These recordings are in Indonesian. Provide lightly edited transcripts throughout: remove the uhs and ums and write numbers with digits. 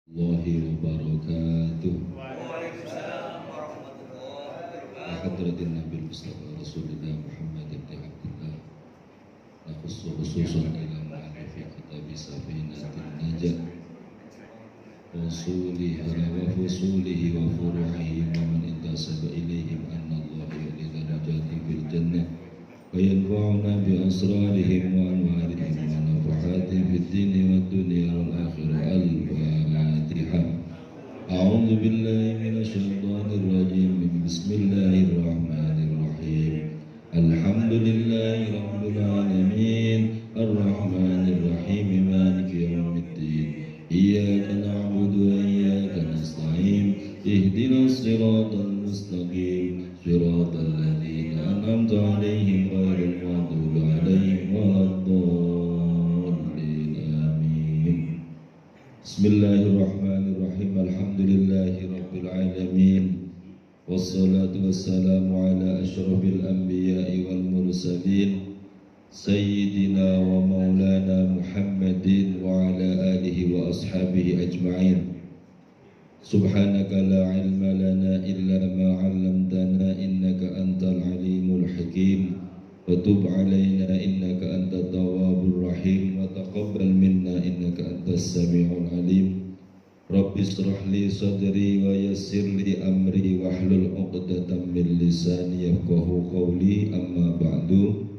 Warahmatullahi wabarakatuh. Waalaikumsalam warahmatullahi wabarakatuh. Hadratin Nabi Mustafa Rasulullah Muhammad ibn Abdullah. Khususan ila ma'arifi kitabi Safinatin Najat Rasuliha wa fusulihi wa furu'ihi wa man intasaba ilaihim anna Allah yalidha najati fil jannah wa yanfa'una bi asrarihim wa anwarihim wa nafahatihim fid dini wa dunya wal akhirah. Al-Fatihah. A'udzu billahi minasyaitonir rajim. Bismillahirrahmanirrahim. Alhamdulillahi rabbil alamin. Arrahmanir rahim. Maliki yaumiddin. Iyyaka na'budu wa iyyaka nasta'in. Ihdinas siratal mustaqim. Siratal ladzina an'amta 'alaihim ghairil maghdubi 'alaihim waladdallin. Amin. Bismillahirrahmanirrahim. Alhamdulillahi rabbil alamin. Wassalatu wassalamu ala asyrafil anbiya'i wal mursalin Sayyidina wa maulana Muhammadin wa ala alihi wa ashabihi ajma'in. Subhanaka la ilma lana illa ma 'allamtana innaka antal alimul hakim. Wa tub 'alaina innaka antat tawwabur rahim wa taqabbal minna innaka antas samiul alim. Rabbi shrah li sadri wa yassir li amri wahlul 'uqdatam min lisani yafqahu qawli. Amma ba'du.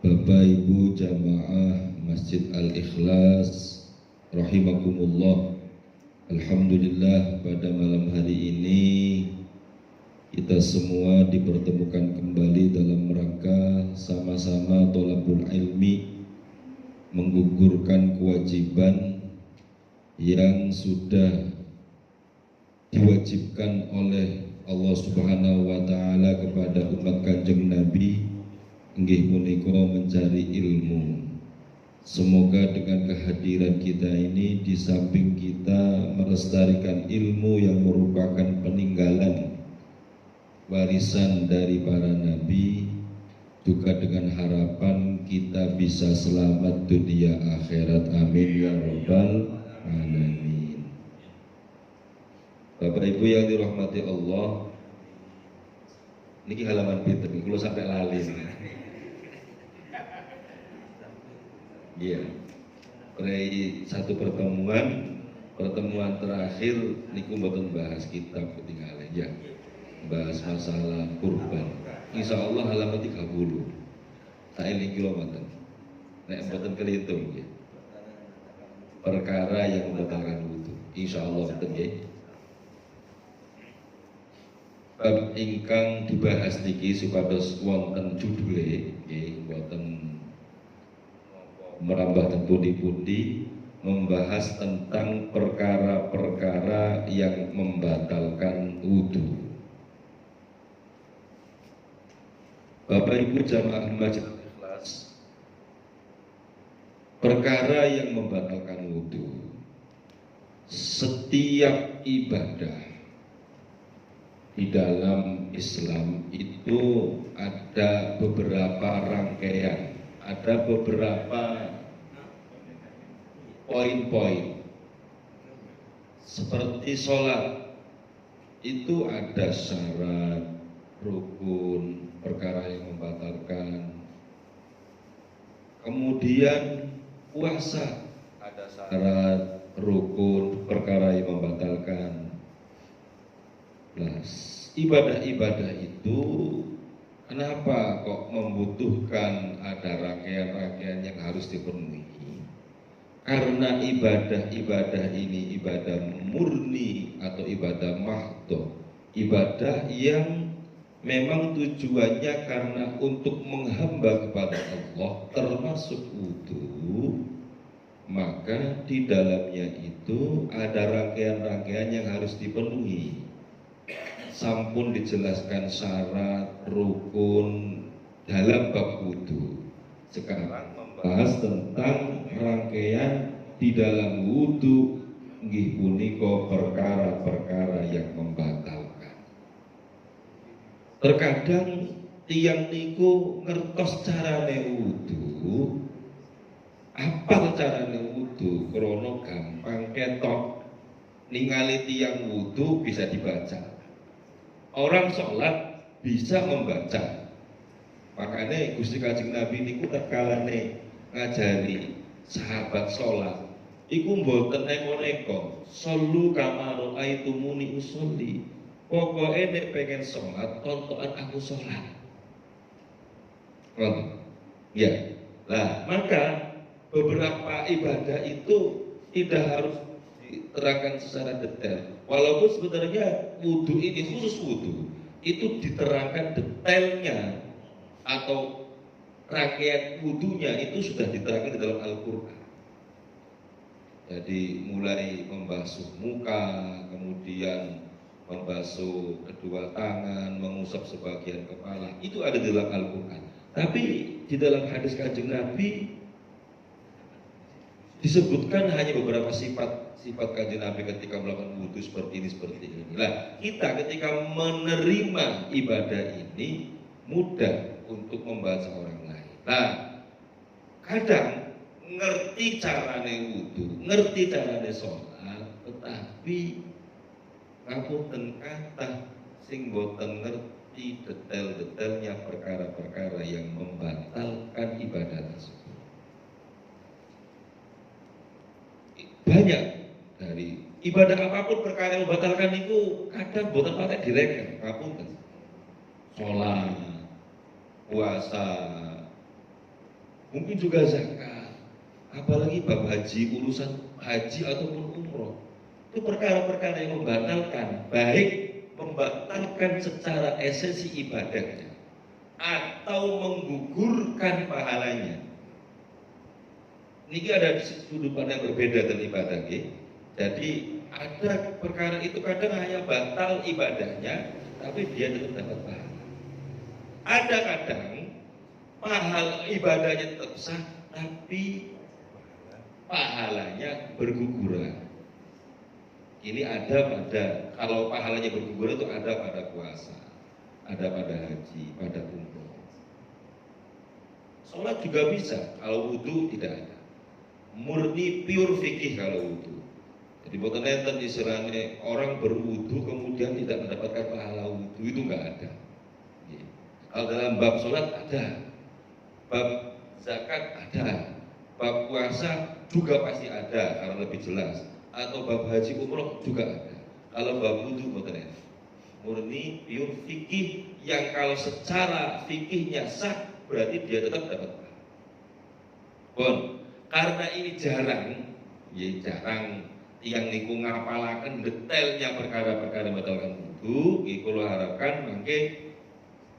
Bapak Ibu jamaah Masjid Al-Ikhlas rahimakumullah. Alhamdulillah, pada malam hari ini kita semua dipertemukan kembali dalam rangka sama-sama thalabul ilmi, menggugurkan kewajiban yang sudah diwajibkan oleh Allah Subhanahu wa taala kepada umat Kanjeng Nabi, inggih punika mencari ilmu. Semoga dengan kehadiran kita ini, di samping kita melestarikan ilmu yang merupakan peninggalan warisan dari para nabi, juga dengan harapan kita bisa selamat dunia akhirat. Amin ya rabbal alamin. Bapak Ibu yang dirahmati Allah, niki halaman pinter, kalau sampai lali. Iya, satu pertemuan terakhir niku mboten bahas kitab ketinggalan ya, bahas masalah kurban. Insya Allah halaman 30. Saya ini kilometer. Nek mboten kehitung ya. Perkara yang membatalkan wudu. Insya Allah mboten ya. Bab ingkang dibahas niki supados wonten judule nggih, mboten merambah ten pundi-pundi, membahas tentang perkara-perkara yang membatalkan wudu. Bapak Ibu jamaah Masjid Al-Ikhlas, perkara yang membatalkan wudu. Setiap ibadah di dalam Islam itu ada beberapa rangkaian, ada beberapa poin-poin. Seperti sholat itu ada syarat, rukun, perkara yang membatalkan. Kemudian puasa ada syarat, rukun, perkara yang membatalkan. Nah, ibadah-ibadah itu kenapa kok membutuhkan ada rangkaian-rangkaian yang harus dipenuhi? Karena ibadah-ibadah ini ibadah murni atau ibadah mahdhah, ibadah yang memang tujuannya karena untuk menghamba kepada Allah, termasuk wudu, maka di dalamnya itu ada rangkaian-rangkaian yang harus dipenuhi. Sampun dijelaskan syarat, rukun dalam bab wudu. Sekarang membahas tentang rangkaian di dalam wudu, nggih punika perkara-perkara yang membatalkan. Terkadang tiyang niku ngertos carane wudu, Apa carane wudu? Krono gampang ketok. Ningali tiyang wudu bisa dibaca. Orang sholat bisa membaca. Makanya Gusti Kanjeng Nabi niku terkalane ngajari sahabat sholat. Iku mboten neko-neko. Shollu kama ra'aitumuni usolli. Pokoke nek pengen sholat, tontonan aku sholat. Ya. Nah, maka beberapa ibadah itu tidak harus diterangkan secara detail. Walaupun sebenarnya wudhu ini khusus wudhu itu diterangkan detailnya atau rangkaian wudhunya itu sudah diterangkan di dalam Al-Quran. Jadi mulai membasuh muka, kemudian membasuh kedua tangan, mengusap sebagian kepala, itu ada di dalam Al-Quran. Tapi di dalam hadis Kanjeng Nabi disebutkan hanya beberapa sifat Kanjeng Nabi ketika melakukan wudhu seperti ini. Nah, kita ketika menerima ibadah ini mudah untuk membaca orang lain. Nah, kadang ngerti carane wudhu, ngerti carane sholat, tetapi ngapunten kathah sing boten ngerti detail-detailnya perkara-perkara yang membatalkan ibadah tersebut. Banyak dari ibadah apapun perkara yang membatalkan itu kadang boten patek direken, ngapunten. Sholat, puasa, mungkin juga zakat, apalagi bab haji, urusan haji ataupun umroh. Itu perkara-perkara yang membatalkan, baik membatalkan secara esensi ibadahnya atau menggugurkan pahalanya. Ini ada sudut pandang berbeda dari ibadah. Jadi ada perkara itu kadang hanya batal ibadahnya, tapi dia tetap dapat pahala. Ada kadang pahala ibadahnya tetap sah, tapi pahalanya berguguran. Ini ada pada, kalau pahalanya berguguran itu ada pada puasa, ada pada haji, pada umroh. Sholat juga bisa, kalau wudhu tidak ada. Murni pure fikih kalau wudhu. Jadi boten enten istilahnya orang berwudhu kemudian tidak mendapatkan pahala wudhu, itu nggak ada. Kalau dalam bab sholat ada, bab zakat ada, bab puasa juga pasti ada karena lebih jelas, atau bab haji umroh juga ada. Kalau bab wudhu boten enten. Murni pure fikih yang kalau secara fikihnya sah berarti dia tetap dapat pahala. Bon. Karena ini jarang yang niku ngapalaken detailnya perkara-perkara batalkan wudhu, kula harapkan mangke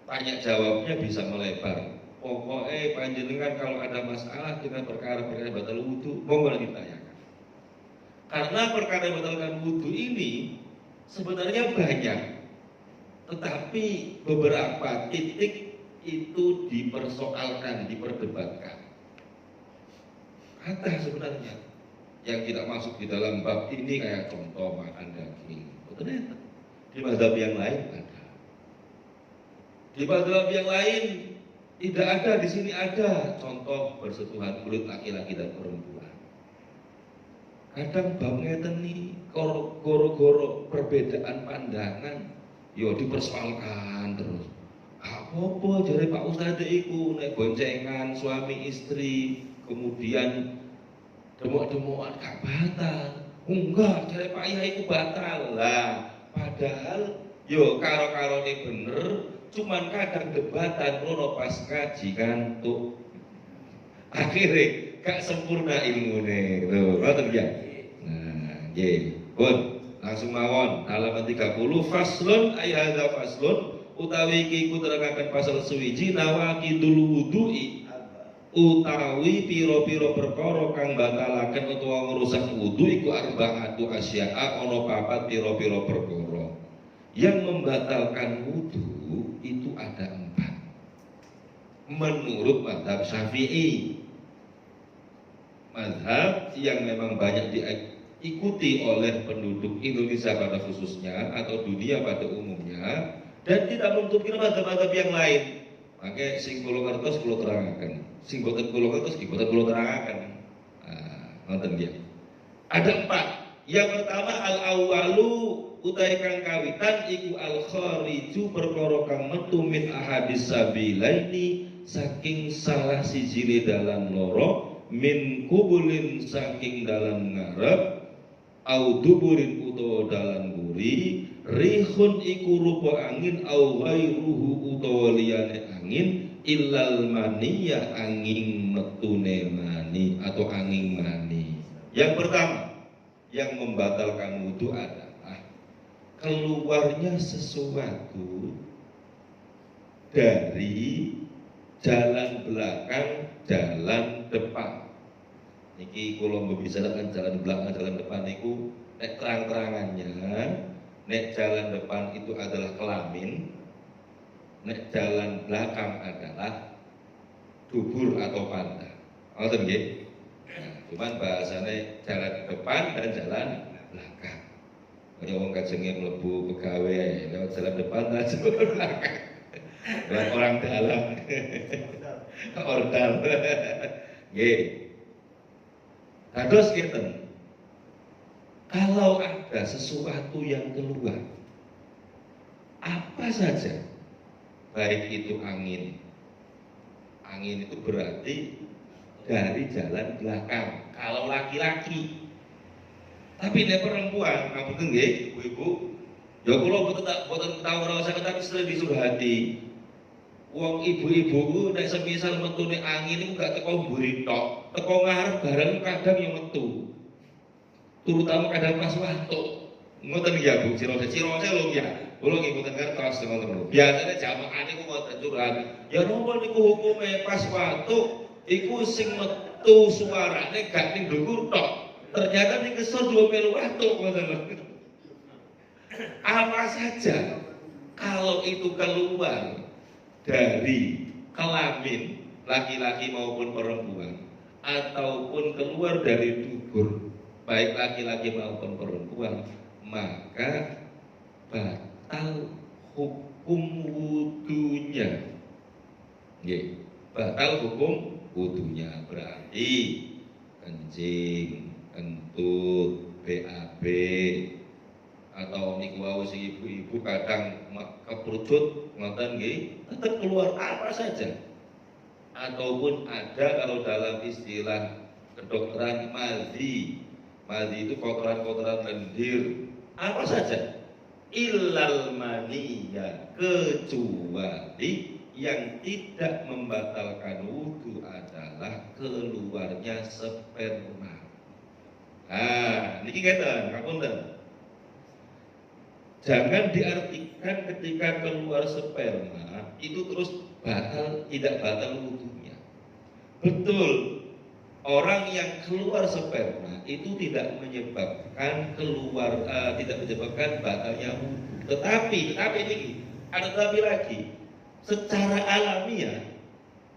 tanya jawabnya bisa melebar. Pokoknya panjenengan kalau ada masalah dengan perkara-perkara batal wudhu, monggo ditanyakan. Karena perkara batalkan wudhu ini sebenarnya banyak, tetapi beberapa titik itu dipersoalkan, diperdebatkan. Ada sebenarnya yang tidak masuk di dalam bab ini kayak contoh makan daging. Ternyata di mazhab yang lain ada. Di mazhab yang lain tidak ada, di sini ada. Contoh bersentuhan kulit laki-laki dan perempuan. Kadang bab ngeten nih goro-goro perbedaan pandangan, yo dipersoalkan terus. Apa jare Pak Ustadz iku nek boncengan suami istri kemudian demok-demokan gak batal. Enggak, jare Pak Yai itu batal lah. Padahal yo karo-karone bener, cuman kadang debatan rono pas ngaji kantuk. Akhirnya gak sempurna ilmune. Lho, ngoten ya. Nah, nggih. Pun langsung mawon halaman 30 faslun ayhadza faslun utawi iki ku terangaken pasal suwiji nawaqidul wudu'i utawi piro-piro perkara kang batalaken utawa ngrusak wudu iku arba'atu asya'a ana papat piro-piro perkara. Yang membatalkan wudu itu ada 4. Menurut mazhab Syafi'i. Mazhab yang memang banyak diikuti oleh penduduk Indonesia pada khususnya atau dunia pada umumnya dan tidak menutup mazhab-mazhab yang lain. Maka sing kula ngertos kula terangaken. Sing boten kula ngertos nggih boten kula terangaken. Nonton dia. Ada 4. Yang pertama al-awwalu utai kang kawitan iku al-khariju perkara kang metu min ahadis sabilaini saking salah siji dalan loro min kubulin saking dalan ngarep au duburin utawa dalan buri rihun iku rupa angin au ghairuhu utawa liyane angin illal maniyah angin metune mani atau angin mani. Yang pertama yang membatalkan wudu adalah keluarnya sesuatu dari jalan belakang, jalan depan. Niki kula membicarakan jalan belakang, jalan depan niku nek terang-terangannya, nek jalan depan itu adalah kelamin, nek jalan belakang adalah dubur atau pantat. Ngoten nggih? Nah, cuman bahasane jalan depan dan jalan belakang. Kaya wong kajenge mlebu pegawe lewat jalan depan dan jalan belakang. Lewat orang dalam. Ordal. Nggih. Kados ngeten. Kalau ada sesuatu yang keluar, apa saja, baik itu angin itu berarti dari jalan belakang. Kalau laki-laki, tapi nek perempuan, ngapunten nggih, ibu-ibu, ya kula boten tau ngrasakaken tapi sering disurhati. Wong ibu-ibu ku nek semisal metune angin iku gak teko mburi tok, teko ngarep bareng kadang yang metu. Terutama kadang pas waktu. Ngoten ya Bu, cirose lho ya. Kula ngikutin kertas ngoten lho. Biasane jamaah niku ngoten curhat. Ya napa niku hukume pas waktu iku sing metu suarane gak ning dhuwur tok. Ternyata ning kesel dua melu waktu ngoten lho. Apa saja kalau itu keluar dari kelamin laki-laki maupun perempuan ataupun keluar dari dubur baik laki-laki maupun perempuan, maka batal hukum wudunya. Nggih, batal hukum wudunya berarti kencing, kentut, BAB atau niku wau sing ibu-ibu kadang keperucut ngoten nggih, tetap keluar apa saja. Ataupun ada kalau dalam istilah kedokteran madhi itu kotoran-kotoran lendir, apa saja illal maniyah, kecuali yang tidak membatalkan wudu adalah keluarnya sperma. Niki ngeten, ngapunten. Jangan diartikan ketika keluar sperma itu terus batal, tidak batal wudunya. Betul, orang yang keluar sperma itu tidak menyebabkan tidak menyebabkan batalnya wudu. Tetapi ini ada tapi lagi, secara alamiah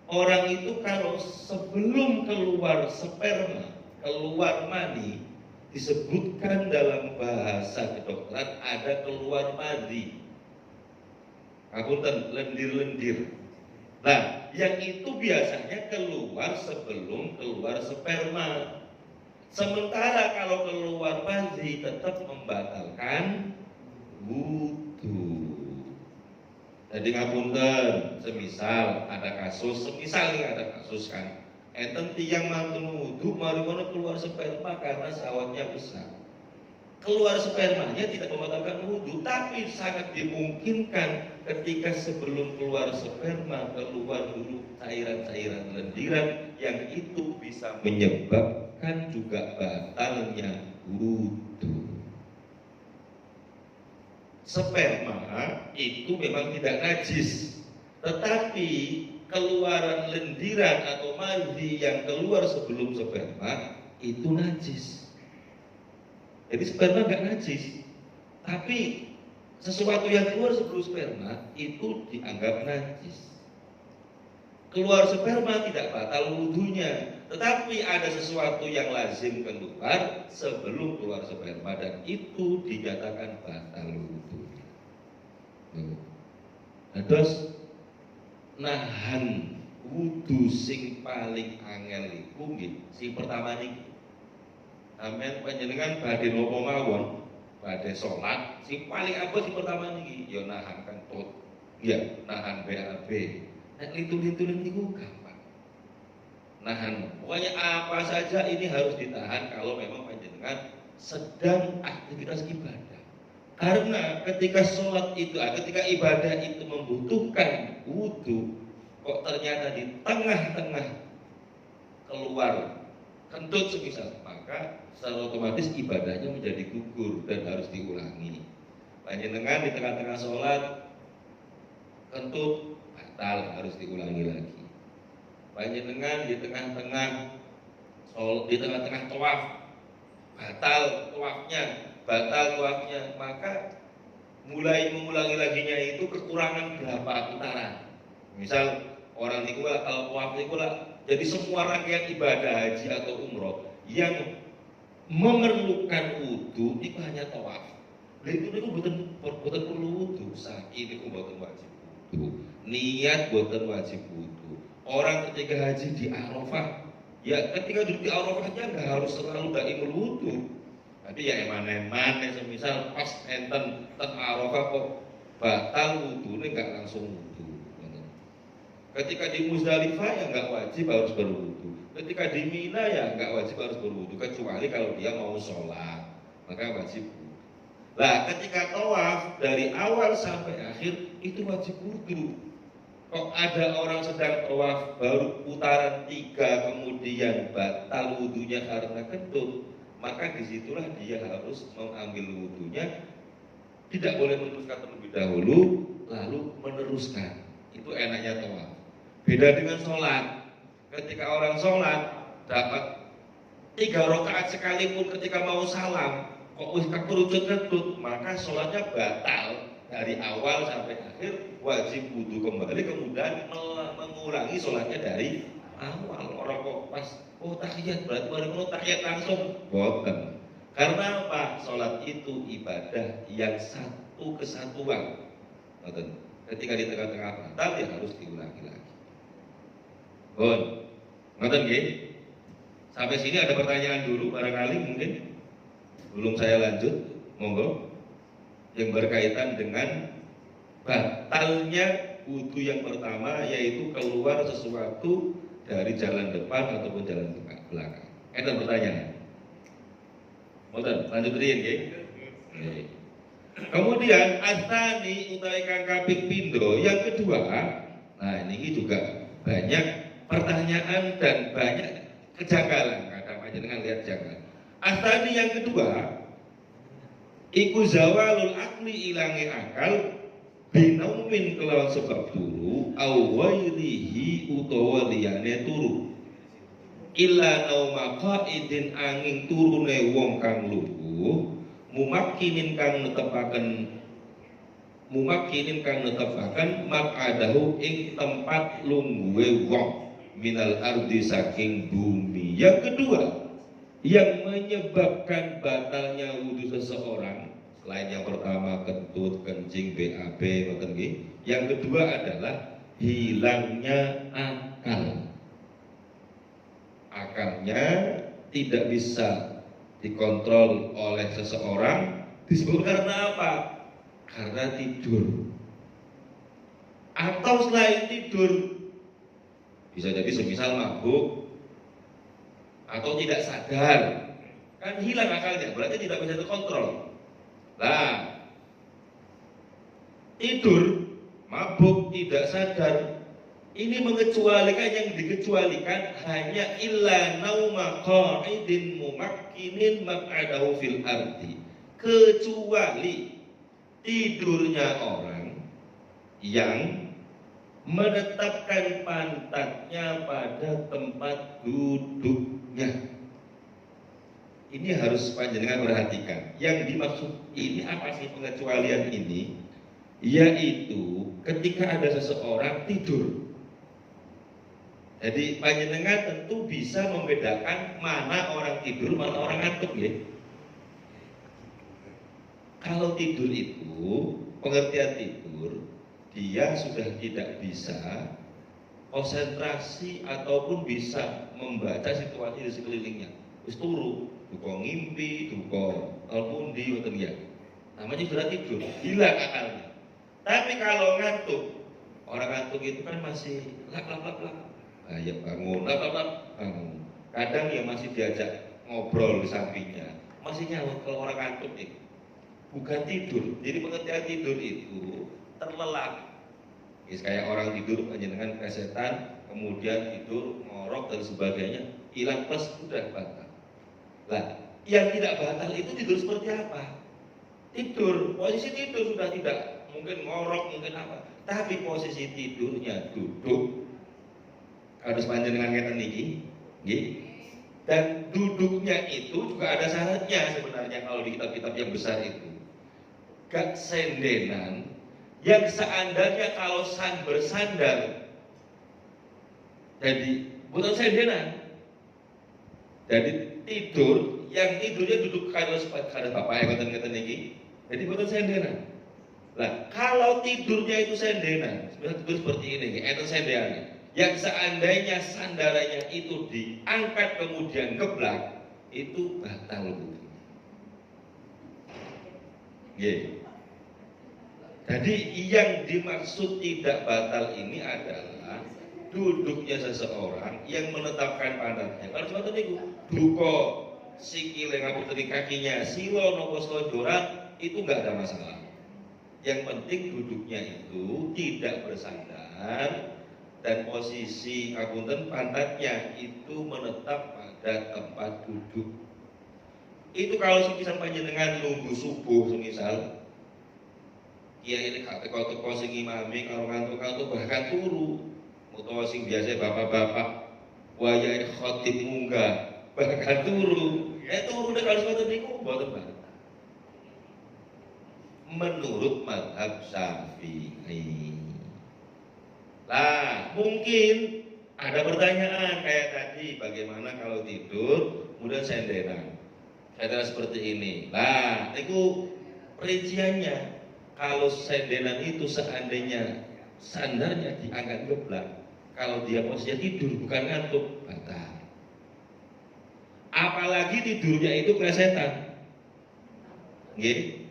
orang itu kalau sebelum keluar sperma, keluar mani, disebutkan dalam bahasa kedokteran ada keluar mani. Ngapunten, lendir-lendir. Nah, yang itu biasanya keluar sebelum keluar sperma. Sementara kalau keluar mani tetap membatalkan wudu. Jadi ngapunten, semisal ada kasus kan, enten tiyang mantun wudu, mari ngono keluar sperma karena syahwatnya besar. Keluar spermanya tidak membatalkan wudu, tapi sangat dimungkinkan ketika sebelum keluar sperma keluar dulu cairan-cairan lendiran yang itu bisa menyebabkan juga batalnya wudu. Sperma itu memang tidak najis, tetapi keluaran lendiran atau madhi yang keluar sebelum sperma itu najis. Jadi sperma nggak najis, tapi sesuatu yang keluar sebelum sperma itu dianggap najis. Keluar sperma tidak batal wudunya, tetapi ada sesuatu yang lazim keluar sebelum keluar sperma dan itu dinyatakan batal wudunya. Nah, terus nahan wudu sing paling angel iku nggih sing pertama niki. Amen panjenengan badhe napa mawon, badhe salat, sing paling abot sing pertama niki ya nahan kentut. Ya, nahan BAB. Nek litu-litu niku gampang. Nahan. Pokoknya apa saja ini harus ditahan kalau memang panjenengan sedang aktivitas ibadah. Karena ketika sholat itu, ketika ibadah itu membutuhkan wudu, kok ternyata di tengah-tengah keluar kentut semisal, maka secara otomatis ibadahnya menjadi gugur dan harus diulangi. Panjenengan di tengah-tengah sholat kentut batal, harus diulangi lagi. Panjenengan di tengah-tengah tawaf batal tawafnya, maka mulai mengulangi laginya itu kekurangan berapa putaran. Misal orang niku kalau tawaf niku jadi semua rangkaian ibadah haji atau umroh yang memerlukan wudu itu hanya tawaf. Itu bukan perlu wudu, saiki niku mboten wajib wudu. Niat mboten wajib wudu. Orang ketika haji di Arafah, ya ketika duduk di Arafah aja nggak harus selalu daimul wudu. Tapi ya eman-eman, semisal pas enten ten Arafah kok batal wudune nggak langsung wudu. Ketika di Muzdalifah ya nggak wajib harus berwudu. Ketika di Mina ya nggak wajib harus berwudu, kecuali kalau dia mau sholat, maka wajib wudu. Lah ketika tawaf dari awal sampai akhir itu wajib wudu. Kok ada orang sedang tawaf baru putaran 3 kemudian batal wudunya karena kentut, maka disitulah dia harus mengambil wudunya, tidak boleh meneruskan terlebih dahulu lalu meneruskan. Itu enaknya tawaf. Beda dengan sholat. Ketika orang sholat dapat 3 rakaat sekalipun ketika mau salam kok wis keperucut kentut, maka sholatnya batal. Dari awal sampai akhir wajib wudu kembali, kemudian mengurangi sholatnya dari awal. Orang kok pas tahiyat berarti baru tahiyat langsung boten. Karena apa? Sholat itu ibadah yang satu kesatuan. Boten. Ketika di tengah-tengah batal ya harus diulangi lagi. Bon, ngoten nggih. Sampai sini ada pertanyaan dulu barangkali mungkin belum saya lanjut, monggo. Yang berkaitan dengan batalnya wudu yang pertama, yaitu keluar sesuatu dari jalan depan ataupun jalan belakang. Ada pertanyaan? Mohon lanjut riyen nggih. Kemudian astani utawi kang kaping pindho yang kedua. Nah, ini juga banyak pertanyaan dan banyak kejanggalan. Kadang panjenengan lihat janggal. Astani yang kedua iku zawalul akli ilange akal binaumin kelawan sebab turu au wairihi utawa liyane turu illa nauma qaidin angin turune wong kang lugu mumakkinin kang netepaken maqadahu ing tempat lungguhe wong minal ardi saking bumi. Yang kedua yang menyebabkan batalnya wudu seseorang, selain yang pertama kentut, kencing, BAB, yang kedua adalah hilangnya akal. Akalnya tidak bisa dikontrol oleh seseorang. Disebut karena apa? Karena tidur. Atau selain tidur, bisa jadi semisal mabuk atau tidak sadar, kan hilang akalnya, berarti tidak bisa terkontrol. Nah, tidur, mabuk, tidak sadar, ini mengecualikan, yang dikecualikan hanya illa nauma qa'idin mumakkinin maq'adahu fil ardi, kecuali tidurnya orang yang menetapkan pantatnya pada tempat duduknya. Ini harus panjenengan perhatikan. Yang dimaksud ini apa sih pengecualian ini? Yaitu ketika ada seseorang tidur. Jadi panjenengan tentu bisa membedakan mana orang tidur, mana orang ngantuk ya. Kalau tidur itu, pengertian tidur, dia sudah tidak bisa konsentrasi ataupun bisa membaca situasi di sekelilingnya. Wis turu, duka ngimpi, duka pundi ngoten ya. Namanya sudah tidur, hilang akalnya. Tapi kalau ngantuk, orang ngantuk itu kan masih lak. Ya bangun, bangun. Kadang ya masih diajak ngobrol di sampingnya, masih nyaut kalau orang ngantuk itu. Bukan tidur. Jadi pengertian tidur itu terlelap. Kayak orang tidur dengan kesetan, kemudian tidur ngorok dan sebagainya, hilang plus sudah batal. Lah, yang tidak batal itu tidur seperti apa? Tidur, posisi tidur sudah tidak mungkin ngorok, mungkin apa. Tapi posisi tidurnya duduk. Harus panjenengan ngeten niki, nggih. Dan duduknya itu juga ada syaratnya sebenarnya kalau di kitab-kitab yang besar itu. Gak sendenan yang seandainya kalau bersandar jadi bukan sendenan. Jadi tidur, yang tidurnya duduk kalau ada bapak yang ngeten niki. Jadi bukan sendenan. Lah, kalau tidurnya itu sendenan, sebenarnya tidur seperti ini, enten sendean. Yang seandainya sandarannya itu diangkat kemudian geblak, itu batal wudu. Yeah. Jadi yang dimaksud tidak batal ini adalah duduknya seseorang yang menetapkan pantatnya. Kalau cuma tadi duko sikile ngaputri kakinya silo nopo selonjoran itu nggak ada masalah. Yang penting duduknya itu tidak bersandar dan posisi ngapunten pantatnya itu menetap pada tempat duduk. Itu kalau semisal panjenengan nunggu subuh semisal kiai ini gak teko sing imami karo ngantuk-ngantuk bahkan turu utawa sing biasa bapak-bapak wayahe khatib munggah bahkan turu nek kalau sepatu niku mboten batal. Menurut mazhab Syafi'i. Lah, mungkin ada pertanyaan kayak tadi, bagaimana kalau tidur kemudian senderan? Senderan seperti ini. Lah, itu perinciannya. Kalau senderan itu seandainya sandarnya diangkat geblak, kalau dia posisinya tidur bukan ngantuk, batal. Apalagi tidurnya itu plesetan. Nggih.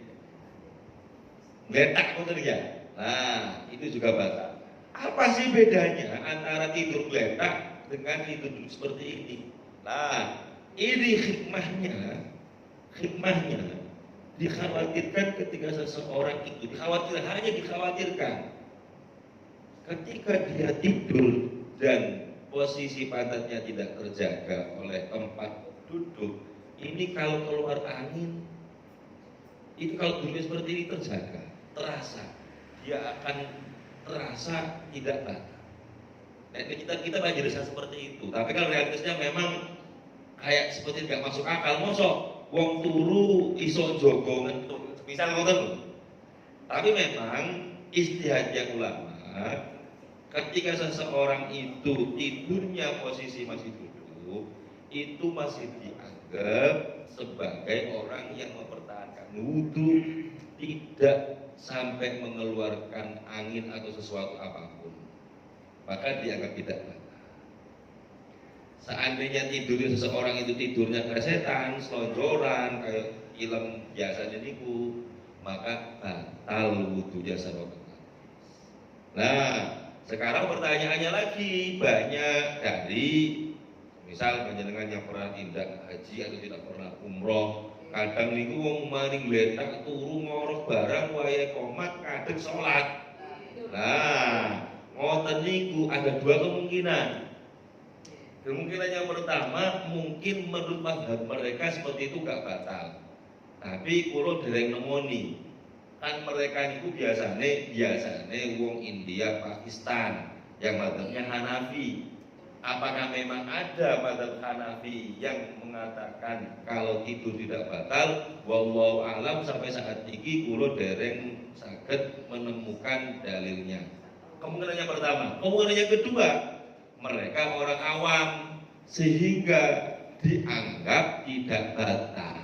Gletak ngoten ya. Nah, itu juga batal. Apa sih bedanya antara tidur geletak dengan tidur seperti ini? Nah, ini hikmahnya dikhawatirkan ketika seseorang itu hanya dikhawatirkan ketika dia tidur dan posisi pantatnya tidak terjaga oleh tempat duduk. Ini kalau keluar angin, itu kalau duduknya seperti ini terjaga, terasa, dia akan terasa tidak batal. Nah, ini kita belajar seperti itu. Tapi kalau realitasnya memang kayak seperti nggak masuk akal. Mosok wong turu iso jogo ngentuk. Misal ngoten. Tapi memang istihadnya ulama ketika seseorang itu tidurnya posisi masih duduk, itu masih dianggap sebagai orang yang mempertahankan wudu, tidak sampai mengeluarkan angin atau sesuatu apapun, maka dianggap tidak batal. Seandainya tidurnya seseorang itu tidurnya kesetan, selonjoran, kayak film biasanya niku, maka batal wudunya secara otomatis. Nah, sekarang pertanyaannya lagi, banyak dari misal panjenengan yang pernah tindak haji atau tidak pernah umroh, kadang niku wong maring gletak turu ngorok barang wayahe komat kadang salat. Nah, ngoten niku ada dua kemungkinan. Kemungkinan yang pertama mungkin menurut mazhab mereka seperti itu gak batal. Tapi kula dereng nemoni. Kan mereka niku biasane wong India, Pakistan yang mazhabnya Hanafi. Apakah memang ada mazhab Hanafi yang mengatakan kalau tidur tidak batal? Wallahu alam sampai saat ini kula dereng saged menemukan dalilnya. Kemungkinan yang pertama. Kemungkinan yang kedua, mereka orang awam sehingga dianggap tidak batal.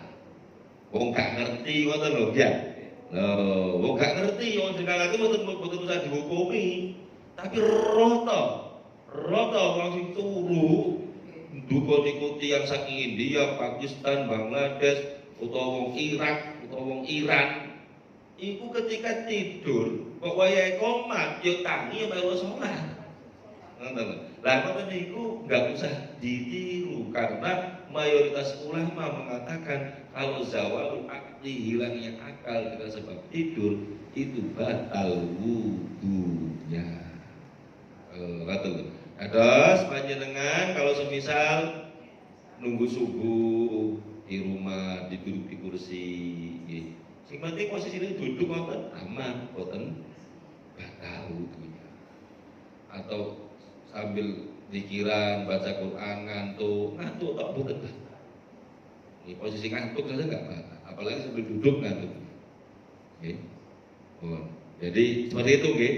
Wong gak ngerti ngoten lho ya. Lho, wong gak ngerti wong jenengan itu mboten usah dihukumi. Tapi roh Rata wong sing turu ndukun ikuti yang saking India, Pakistan, Bangladesh, utawa wong Irak, utawa wong Iran, iku ketika tidur kok wayahe komat yo tangi melu salat. Ngoten. Lah ngoten niku enggak usah ditiru karena mayoritas ulama mengatakan kalau zawalul akli, hilangnya akal karena sebab tidur itu batal wudunya. Betul. Terus panjenengan kalau semisal nunggu subuh di rumah duduk di kursi, sing penting posisinya duduk ngoten aman, boten batal wudunya. Atau sambil pikiran baca Quran ngantuk tak boten batal. Ini posisi ngantuk saja enggak batal, apalagi sambil duduk ngantuk. Nggih. Jadi seperti itu nggih.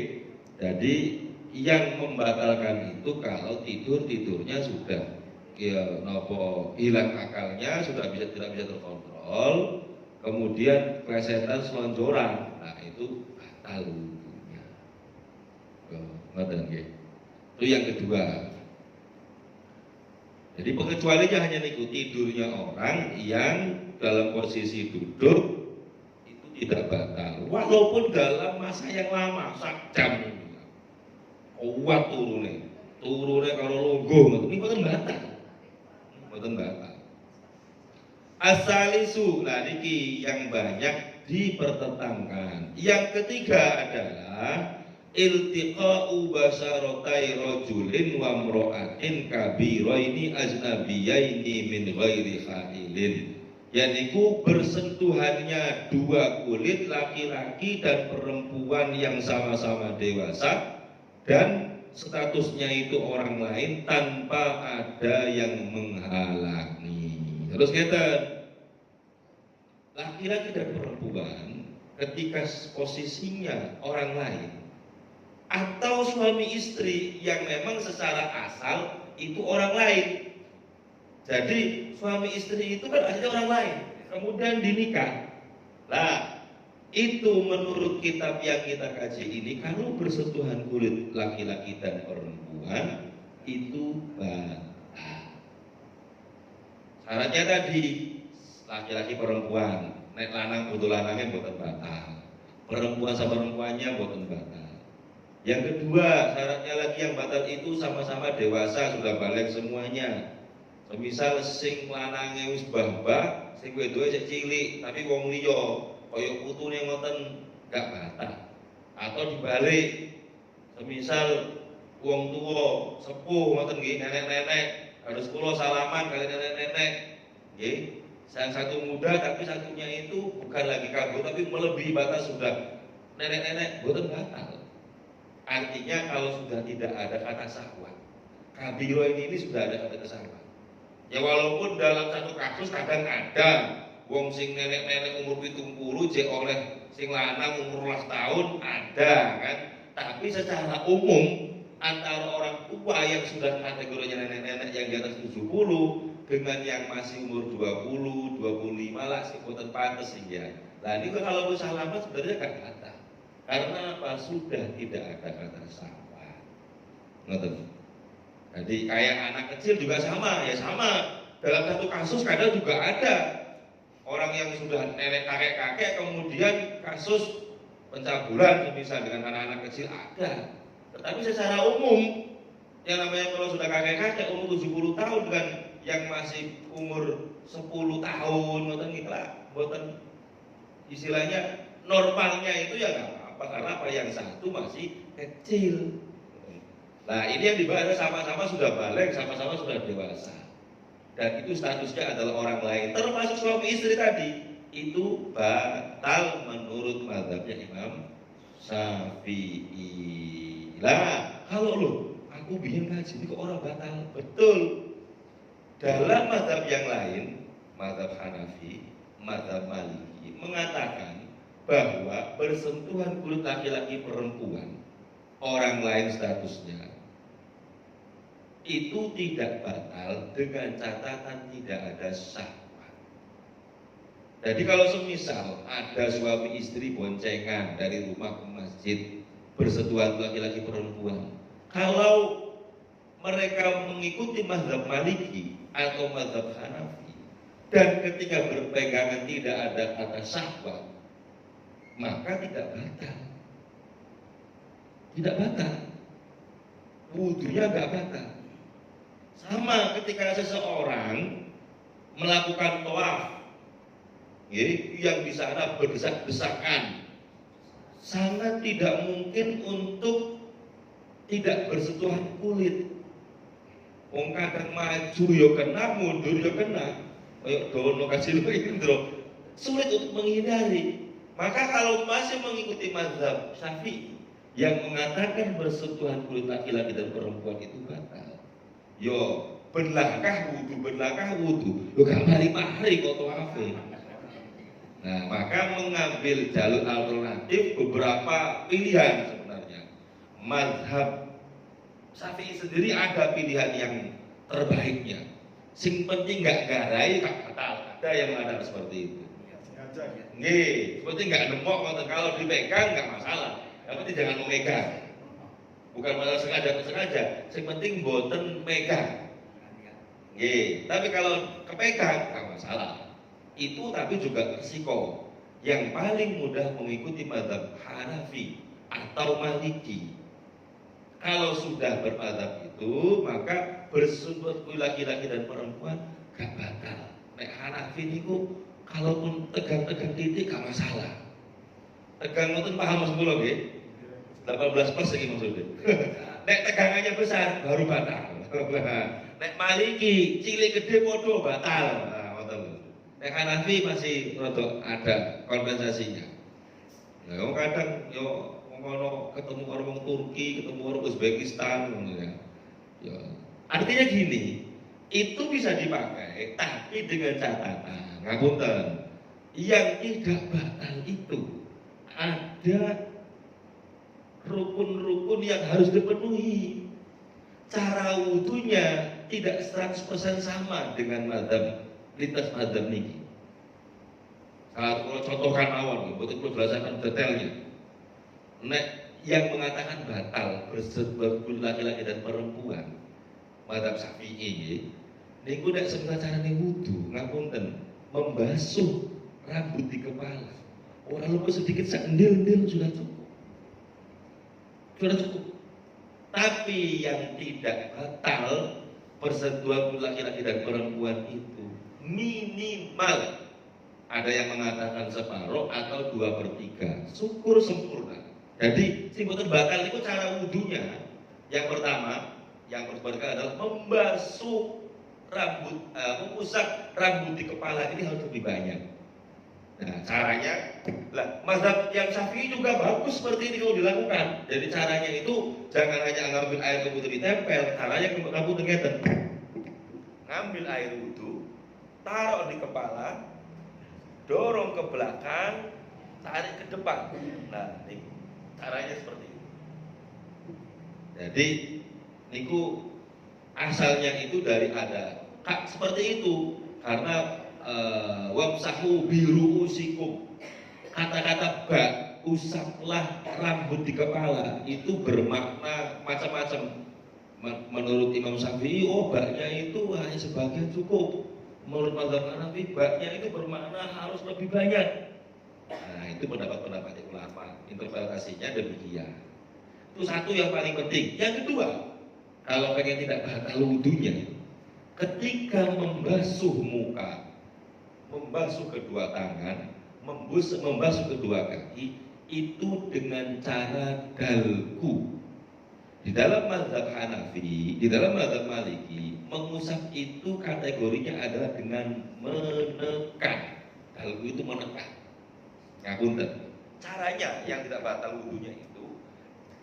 Jadi yang membatalkan itu kalau tidurnya sudah nopo hilang akalnya, sudah tidak bisa terkontrol, kemudian plesetan selonjoran, nah itu batal wudunya. Ngoten nggih. Itu yang kedua. Jadi pengecualiannya hanya niku tidurnya orang yang dalam posisi duduk itu tidak batal, walaupun dalam masa yang lama, sak jam. Kuat turune kalau lungguh ini mboten batal. Asalisu, nah niki yang banyak dipertentangkan. Yang ketiga adalah iltiqa'u basaratai rajulin wa imra'atin kabiraini ajnabiyaini min ghairi khailin. Yaitu bersentuhannya dua kulit laki-laki dan perempuan yang sama-sama dewasa dan statusnya itu orang lain tanpa ada yang menghalangi. Terus kita laki-laki dan perempuan ketika posisinya orang lain atau suami istri yang memang secara asal itu orang lain. Jadi suami istri itu kan asalnya orang lain, kemudian dinikah. Lah itu menurut kitab yang kita kaji ini, kalau bersentuhan kulit laki-laki dan perempuan itu batal. Syaratnya tadi laki-laki perempuan, nek lanang butuh lanangnya boten batal, perempuan sama perempuannya boten batal. Yang kedua syaratnya lagi yang batal itu sama-sama dewasa, sudah balik semuanya. Semisal sing lanange wis mbah-mbah, sing wedoke sik cilik tapi wong liya kaya putune ngoten gak batal. Atau dibalik, semisal wong tua sepuh ngoten nggih, nenek-nenek harus kula salaman kali nenek-nenek nggih. Yang satu muda tapi satunya itu bukan lagi kabur tapi melebihi batas sudah nenek-nenek, boten batal. Artinya kalau sudah tidak ada kata syahwat, kabiro ini sudah ada kata syahwat. Ya walaupun dalam satu kasus kadang ada wong sing nenek-nenek umur 70 jek oleh sing lanang umur 12 tahun ada kan. Tapi secara umum antara orang tua yang sudah kategorinya nenek-nenek yang di atas 70 dengan yang masih umur 20, 25 lah sih boten pantes ya. Nah ini kalau bersalaman sebenarnya gak kata. Karena apa? Sudah tidak ada kata syahwat. Ngoten. Jadi kayak anak kecil juga sama, ya sama. Dalam satu kasus kadang juga ada orang yang sudah nenek kakek-kakek kemudian kasus pencabulan misalnya dengan anak-anak kecil ada. Tetapi secara umum yang namanya kalau sudah kakek-kakek umur 70 tahun dengan yang masih umur 10 tahun ngoten iki lah, mboten istilahnya normalnya itu ya enggak apa-apa karena apa yang satu masih kecil. Nah, ini yang dibahas sama-sama sudah balik, sama-sama sudah dewasa. Dan itu statusnya adalah orang lain, termasuk suami istri tadi. Itu batal menurut mazhabnya Imam Syafi'i. Lah, kalau loh, aku bikin ngaji ini kok orang batal? Betul. Dalam mazhab yang lain, mazhab Hanafi, mazhab Maliki mengatakan bahwa bersentuhan kulit laki-laki perempuan orang lain statusnya itu tidak batal dengan catatan tidak ada syahwat. Jadi kalau semisal ada suami istri boncengan dari rumah ke masjid bersentuhan laki-laki perempuan, kalau mereka mengikuti mazhab Maliki atau mazhab Hanafi, dan ketika berpegangan tidak ada kata syahwat, maka tidak batal. Tidak batal. Wudunya nggak batal. Sama ketika seseorang melakukan tawaf, yang di sana berdesak-desakan, sangat tidak mungkin untuk tidak bersentuhan kulit. Wong kadang maju yo kena, mundur yo kena. Kayak dono kasih indro. Sulit untuk menghindari. Maka kalau masih mengikuti mazhab Syafi'i yang mengatakan bersentuhan kulit laki-laki dan perempuan itu batal, yo berlangkah wudu, yo gak mari-mari kok tawafe. Nah, maka mengambil jalur alternatif beberapa pilihan sebenarnya. Mazhab Syafi'i sendiri ada pilihan yang terbaiknya. Sing penting nggak garai gak batal. Ada yang mengatakan seperti itu. Nih, seperti nggak nembok, kalau dipegang nggak masalah. Yang penting jangan memegang. Bukan masalah sengaja. Yang penting boten megang. Nih, tapi kalau kepegang nggak masalah. Itu tapi juga risiko. Yang paling mudah mengikuti mazhab Hanafi atau Maliki. Kalau sudah bermazhab itu, maka bersentuhan laki-laki dan perempuan gak batal. Nek Hanafi niku kalaupun tegang-tegang titik gak masalah. Tegang ngoten paham maksud kula nggih? 18% iki maksudnya. Nek tegangannya besar baru batal. Nek Maliki cilik gede padha batal. Nah, ngoten. Nek Hanafi masih rada ada kompensasinya. Nah, kadang yo ngono ketemu orang Turki, ketemu orang Uzbekistan ya. Ya. Artinya gini, itu bisa dipakai tapi dengan catatan, ngapunten, yang tidak batal itu ada rukun-rukun yang harus dipenuhi. Cara wudunya tidak 100% sama dengan mazhab lintas mazhab niki. Kalau contohkan awal, betul berdasarkan detailnya. Nek yang mengatakan batal bersentuhan laki-laki dan perempuan mazhab Syafi'i niku nek sebenarnya carane wudu ngapunten membasuh rambut di kepala. Orang lupa sedikit sendil-ndil sudah cukup. Sudah cukup. Tapi yang tidak batal persentuhan laki-laki dan perempuan itu minimal ada yang mengatakan separuh atau 2/3. Syukur sempurna. Jadi sing boten batal itu cara wudunya. Yang pertama, yang berbatal adalah membasuh rambut, mengusap rambut di kepala ini harus lebih banyak. Nah, caranya, lah, mazhab yang Syafi'i juga bagus seperti ini kalau dilakukan. Jadi caranya itu jangan hanya ngambil air kemudian ditempel, caranya kamu ngeten. Ngambil air wudu, taruh di kepala, dorong ke belakang, tarik ke depan. Nah, ini caranya seperti itu. Jadi niku asalnya itu dari ada seperti itu karena wamsahu biruusikum, kata-kata bak usaplah rambut di kepala itu bermakna macam-macam. Menurut Imam Syafi'i, baknya itu hanya sebagian cukup. Menurut mazhab Hanafi, baknya itu bermakna harus lebih banyak. Nah, itu pendapat-pendapat ulama, interpretasinya demikian. Itu satu yang paling penting. Yang kedua, kalau pengen tidak batal wudunya, ketika membasuh muka, membasuh kedua tangan, membasuh kedua kaki, itu dengan cara dalku. Di dalam mazhab Hanafi, di dalam mazhab Maliki, mengusap itu kategorinya adalah dengan menekan. Dalku itu menekan. Ngapunten. Caranya yang tidak batal wudunya itu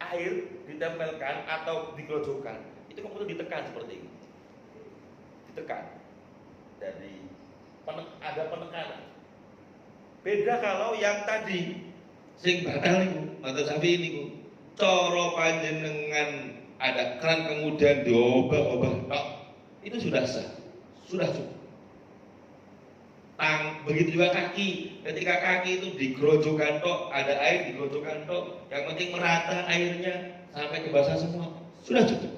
air ditempelkan atau digelojokkan. Itu kemudian ditekan seperti ini. Ditekan. Dari ada penekanan. Beda kalau yang tadi sing batal niku, mazhab Syafi'i niku. Cara panjenengan ada keran kemudian diobah-obah tok. Itu sudah sah. Sudah cukup. Begitu juga kaki, ketika kaki itu digerojokkan tok, ada air digerojokkan tok, yang penting merata airnya sampai ke basah semua, sudah cukup.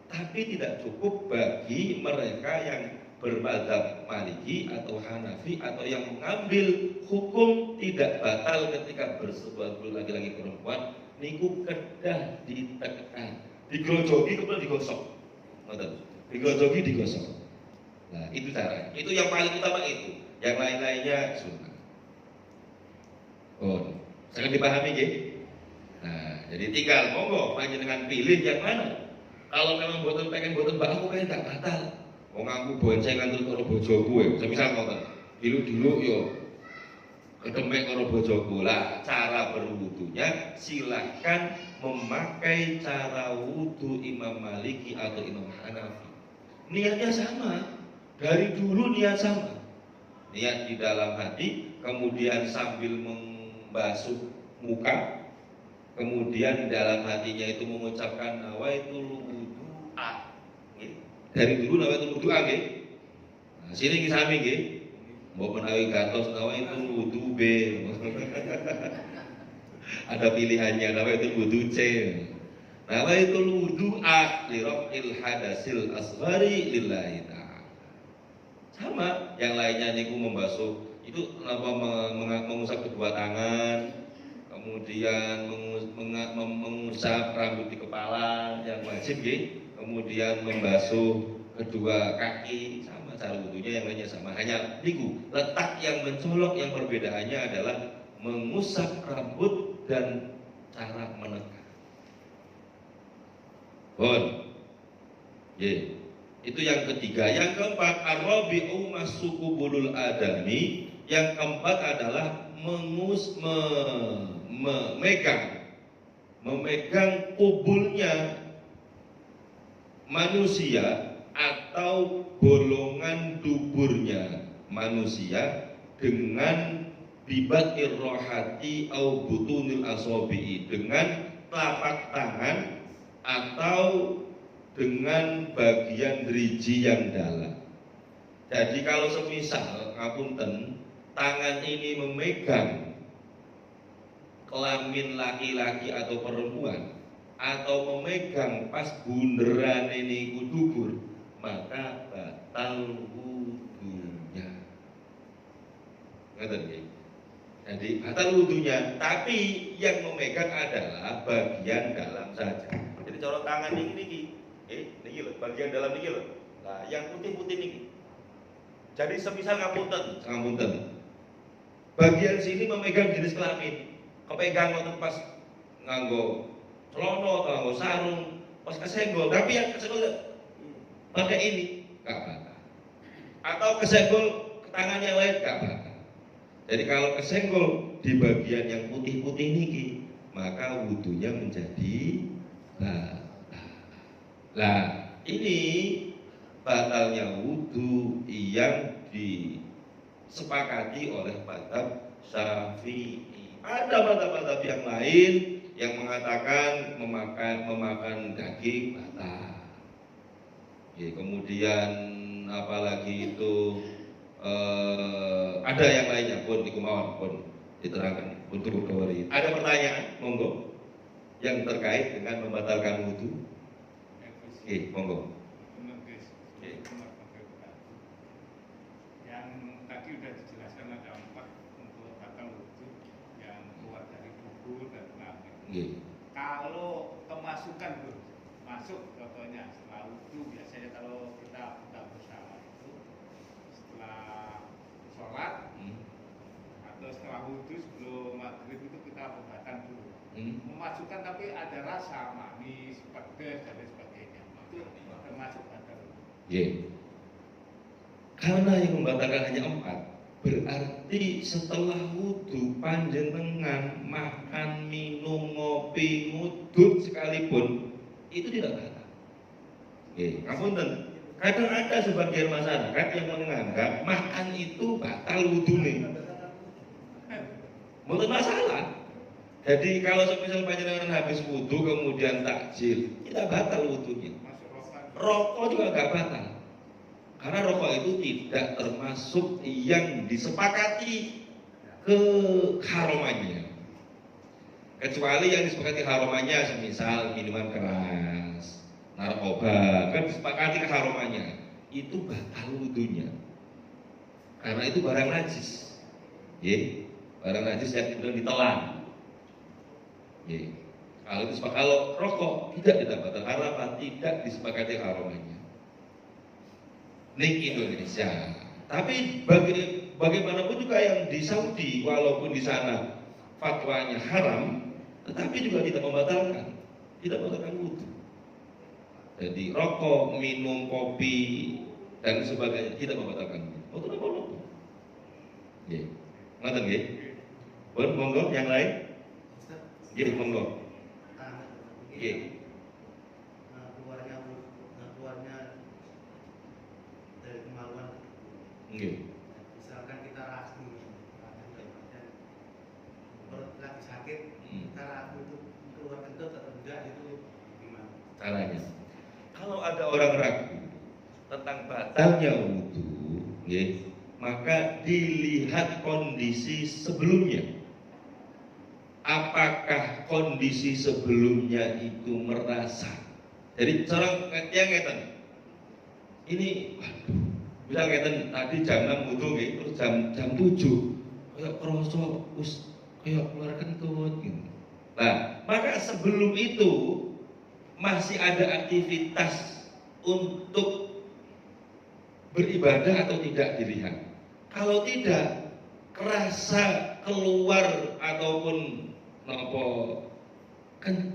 tapi tidak cukup bagi mereka yang bermadzhab Maliki atau Hanafi atau yang mengambil hukum tidak batal ketika bersetubuh laki-laki perempuan niku kedah ditekan, digrojogi kemudian digosok, digrojogi digosok. Nah itu cara, itu yang paling utama itu, yang lain-lainnya sunnah. Oh, sangat dipahami ya? Nah jadi tinggal monggo panjenengan pilih yang mana. Kalau memang boten pengen boten mbak aku pengen tak batal. Wong aku boncengan terus karo bojoku ya. Semisal ngoten. Dulu yo kedemek karo bojoku lah. Cara berwudunya silahkan memakai cara wudu Imam Maliki atau Imam Hanafi. Niatnya sama. Dari dulu niat sama. Niat di dalam hati, kemudian sambil membasuh muka, kemudian di dalam hatinya itu mengucapkan nawaitul wudu'a. Dari dulu nawaitul wudu'a nggih. Nah, sini iki sami nggih. Mbok menawi gantos nawaitul wudu B. Ada pilihannya nawaitul wudu C. Nawaitul wudu'a li raf'il hadasil asghari lillahi ta'ala. Sama, yang lainnya niku membasuh itu mengusap kedua tangan, kemudian mengusap rambut di kepala yang wajib nggih, kemudian membasuh kedua kaki, sama cara wudunya, yang lainnya sama. Hanya niku letak yang mencolok, yang perbedaannya adalah mengusap rambut dan cara menekan. Bon. Ye. Itu yang ketiga. Yang keempat, ar-rabi'u masukubulul adami. Yang keempat adalah memegang kubulnya manusia atau bolongan duburnya manusia dengan bibatir rohati au butunil asobi'i, dengan telapak tangan atau dengan bagian driji yang dalam. Jadi kalau semisal ngapunten tangan ini memegang kelamin laki-laki atau perempuan, atau memegang pas bunderan ini kudubur, maka batal wudunya. Ngerti nggih? Jadi batal wudunya, tapi yang memegang adalah bagian dalam saja. Jadi cara tangan ini niki lho, bagian dalam niki lho. Nah, yang putih-putih niki. Jadi semisal ngapunten. Bagian sini memegang jenis kelamin. Kepegang ngoten pas nganggo celana atau nganggo sarung, pas kesenggol, tapi yang kesenggol pakai ini enggak batal. Atau kesenggol ke tangannya lain enggak batal. Jadi kalau kesenggol di bagian yang putih-putih niki, maka wudunya menjadi batal. Nah, ini batalnya wudu yang disepakati oleh mazhab Syafi'i. Ada mazhab-mazhab yang lain yang mengatakan memakan daging batal. Ya, kemudian apalagi itu ada yang lainnya pun dikumawan pun diterangkan untuk kawari. Ada pertanyaan, monggo, yang terkait dengan membatalkan wudu? Monggo. Yang tadi sudah dijelaskan ada 4 untuk batal wudu, yang keluar dari kubur dan kelamin. Kalau kemasukan bro, masuk contohnya setelah wudu, biasanya kalau kita buka bersama itu setelah sholat atau setelah wudu sebelum maghrib itu kita pembatan dulu. Memasukkan tapi ada rasa manis, pedas dan lain sebagainya. Itu termasuk batal. Karena yang membatalkan hanya 4, berarti setelah wudu panjenengan makan, minum, ngopi, ngudut sekalipun itu tidak batal. Ngapunten. Kadang ada sebagian masyarakat yang menganggap makan itu batal wudune. Mboten masalah. Jadi kalau semisal panjenengan habis wudu kemudian takjil, tidak batal wudunya. Rokok juga nggak batal, karena rokok itu tidak termasuk yang disepakati keharamannya. Kecuali yang disepakati haramannya, semisal minuman keras, narkoba, kan disepakati keharumannya, itu batal wudunya. Karena itu barang najis. Barang najis yang kemudian ditelan. Kalau rokok tidak batal karena apa? Tidak disepakati keharumannya. Ini Indonesia. Tapi bagaimanapun juga yang di Saudi, walaupun di sana fatwanya haram, tetapi juga tidak membatalkan wudhu. Jadi rokok, minum kopi dan sebagainya tidak membatalkan wudhu. Betul. Ngoten nggih. Pun monggo yang lain. Nggih monggo. Nggih. Keluarnya dari kemaluan. Nggih. Misalkan kita ragu, lagi sakit, kita ragu itu keluar kentut atau enggak, itu gimana Caranya? Kalau ada orang ragu tentang batalnya wudhu, maka dilihat kondisi sebelumnya. Apakah kondisi sebelumnya itu merasa? Jadi seorang yang ngeten, ini, waduh, bilang ngeten tadi jam 6 wudhu, terus jam 7 kayak kerosok, kayak keluar kentut gitu. Nah, maka sebelum itu masih ada aktivitas untuk beribadah atau tidak dilihat. Kalau tidak, kerasa keluar ataupun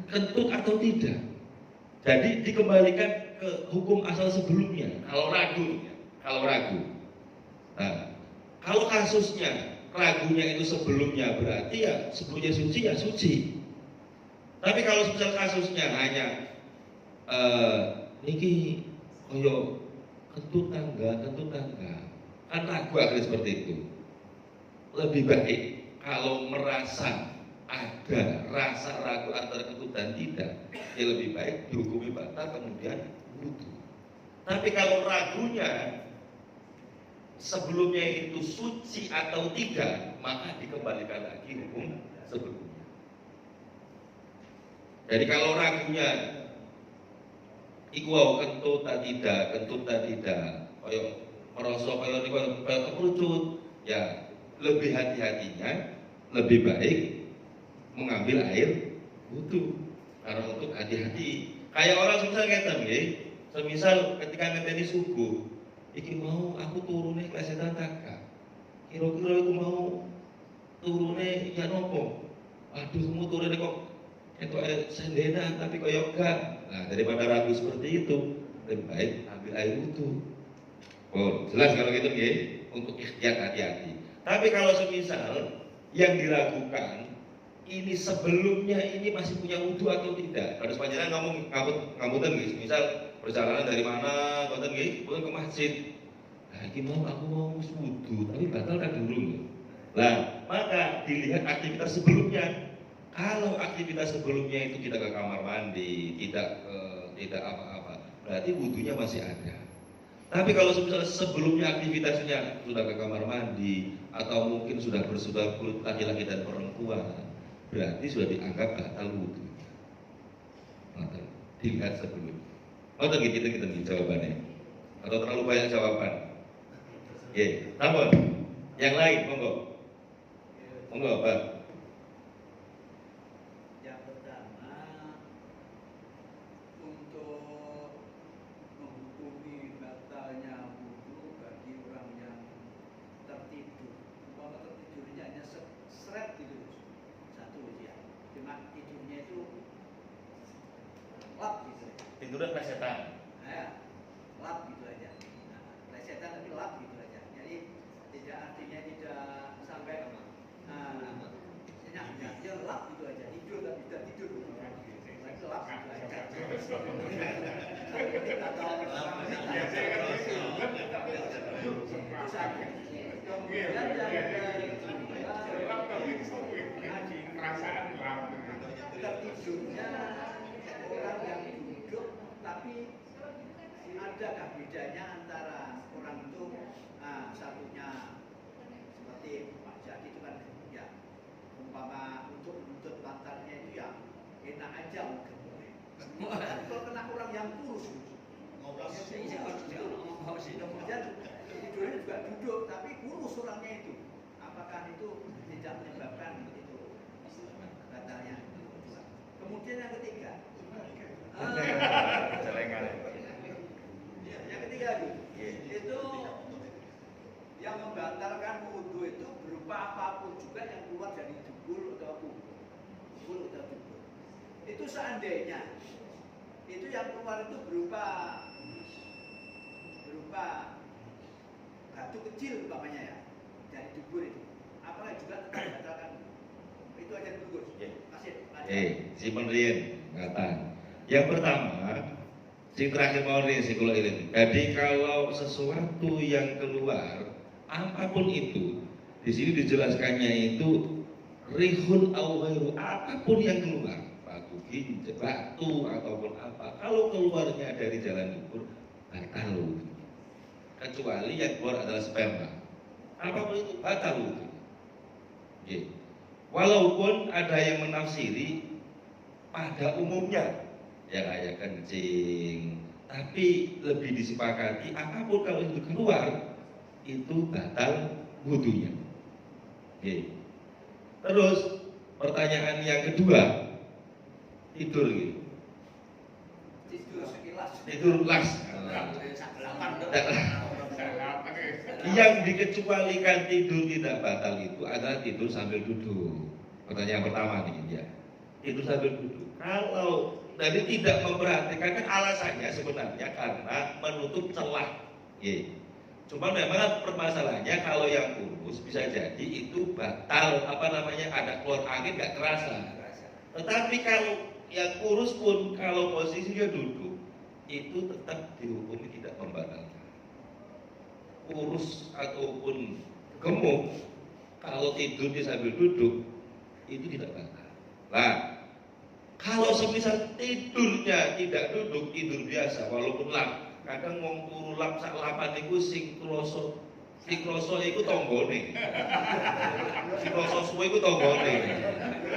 kentut atau tidak, jadi dikembalikan ke hukum asal sebelumnya. Kalau ragu. Nah, kalau kasusnya ragunya itu sebelumnya, berarti ya sebelumnya suci ya suci. Tapi kalau misal kasusnya hanya niki koyo kentut tangga, kan ragu akhirnya seperti itu. Lebih baik kalau merasa ada rasa ragu antara kentut dan tidak, ya lebih baik dihukumi batal kemudian wudhu. Tapi kalau ragunya sebelumnya itu suci atau tidak, maka dikembalikan lagi hukum sebelumnya. Jadi kalau ragunya iku kentut tak tidak, koyo merosok koyo kerucut, ya lebih hati-hatinya, lebih baik mengambil air wudhu karena untuk hati-hati. Kayak orang semisal ngeten nggih, semisal ketika ngenteni subuh, iki mau aku turune klesetan taka. Kira-kira aku mau turune ya nopo? Aduh, kamu turune kok ketok sendenan tapi koyo enggak. Nah, daripada ragu seperti itu, lebih baik ambil air wudhu. Oh, jelas kalau gitu nggih, untuk ikhtiar hati-hati. Tapi kalau semisal yang diragukan ini sebelumnya ini masih punya wudhu atau tidak, harus panjenengan ngomong ngapunten nggih, misal perjalanan dari mana, ngoten nggih, ke masjid. Nah, iki mau aku mau wudhu, tapi batal kan durung. Nah, maka dilihat aktivitas sebelumnya. Kalau aktivitas sebelumnya itu tidak ke kamar mandi, tidak apa-apa, berarti wudhunya masih ada. Tapi kalau sebelumnya aktivitasnya sudah ke kamar mandi atau mungkin sudah bersudah kulit laki-laki dan perempuan, berarti sudah dianggap batal wudhunya. Dilihat sebelum. Oh, gitu jawabannya. Atau terlalu banyak jawaban? Namun yang lain, monggo, Pak. Yang pertama, untuk menghukumi batalnya wudhu bagi orang yang tertidur, umpama tertidurnya hanya seret gitu, satu aja, cuma tidurnya itu lap gitu, Tidurnya plesetan. lap gitu aja, plesetan tapi lap gitu aja, jadi tidak artinya tidak sampai senyaknya, dia lap gitu aja, tidur tapi tidak tidur, tapi lap gitu aja. Atau tertidurnya orang yang duduk, tapi adakah bedanya antara orang itu satunya seperti Pak Jaki itu kan ya umpama untuk menuntut pantatnya itu ya enak aja mungkin. Kalau kena orang yang kurus. Kemudian tidurnya juga duduk, tapi kurus orangnya itu. Apakah itu tidak menyebabkan itu batalnya? Kemudian yang ketiga, yang ketiga itu yang membatalkan wudhu itu berupa apapun juga yang keluar dari dubur atau kubur atau dubur. Itu seandainya itu yang keluar itu berupa batu kecil umpamanya ya dari dubur itu, apalagi juga tetap membatalkan. Itu aja dulu Gus. Masih. Simon Rien kata. Yang pertama, si terakhir mau Rien si kula ini. Jadi kalau sesuatu yang keluar apapun itu, di sini dijelaskannya itu rihun au ghairu, apapun yang keluar, batu ginjal, batu ataupun apa, kalau keluarnya dari jalan dubur batal wudu. Kecuali yang keluar adalah sperma. Apapun itu batal wudu. Walaupun ada yang menafsiri pada umumnya ya kayak kencing, tapi lebih disepakati apapun kalau itu keluar itu batal wudunya. Terus pertanyaan yang kedua, tidur gitu. Tidur las. Yang dikecualikan tidur tidak batal itu adalah tidur sambil duduk. Pertanyaan pertama nih ya. Tidur sambil duduk. Kalau tadi tidak memperhatikan kan alasannya sebenarnya karena menutup celah. Cuma memang permasalahannya kalau yang kurus bisa jadi itu batal ada keluar angin nggak terasa. Tetapi kalau yang kurus pun kalau posisinya duduk itu tetap dihukumi tidak membatalkan. Kurus ataupun gemuk kalau tidur sambil duduk itu tidak batal. Nah, kalau semisal tidurnya tidak duduk, tidur biasa walaupun lap, kadang wong turu lap sak lapan niku sing kroso iku tanggane. Sing kroso suwe iku tanggane.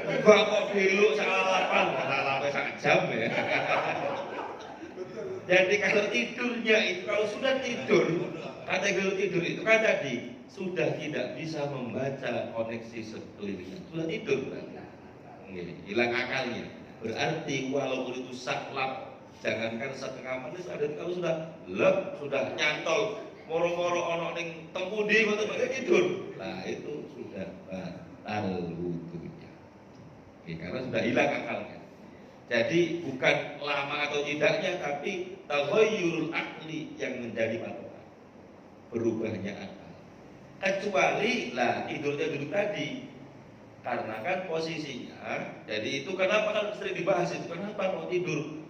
Enggak kok beluk sak lapan, lape sak jam ya. Jadi kalau tidurnya itu, kalau sudah tidur, kategori tidur itu kan tadi sudah tidak bisa membaca koneksi sekelilingnya, sudah tidur kan? Hilang akalnya. Berarti walaupun itu saklap, jangankan setengah menit, ada kalau sudah sudah nyantol, moro-moro ono ning temudi waktu tidur, nah itu sudah batal wudunya. Karena sudah hilang akalnya. Jadi bukan lama atau tidaknya, tapi taghayyurul akli yang menjadi patokan, berubahnya akal. Kecuali tidurnya duduk tadi, karena kan posisinya. Jadi itu kenapa kan sering dibahas itu, kenapa mau tidur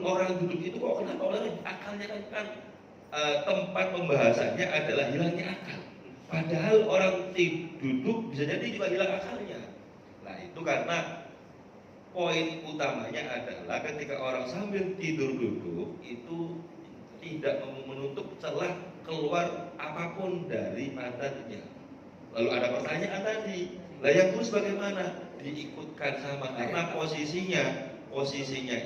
orang duduk itu kok kenapa orang akalnya kan tempat pembahasannya adalah hilangnya akal. Padahal orang duduk bisa jadi juga hilang akalnya. Nah itu karena poin utamanya adalah ketika orang sambil tidur duduk itu tidak menutup celah keluar apapun dari matanya. Lalu ada pertanyaan tadi, lah yang terus bagaimana? Diikutkan sama karena posisinya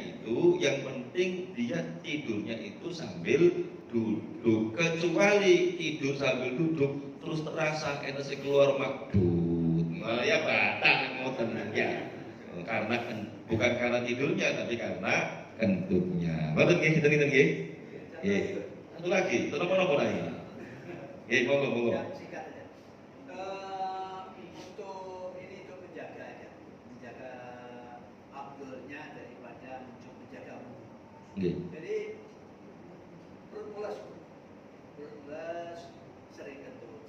itu yang penting dia tidurnya itu sambil duduk. Kecuali tidur sambil duduk terus terasa energi keluar makdud, ya batal mau tenangnya. Karena bukan karena tidurnya tapi karena kentutnya. Betul nggih, kita nggih. Satu lagi, apa lagi? Monggo. Singkat aja. Untuk menjaga abdulnya daripada menjaga wudhu. Jadi perut mulas sering kentut.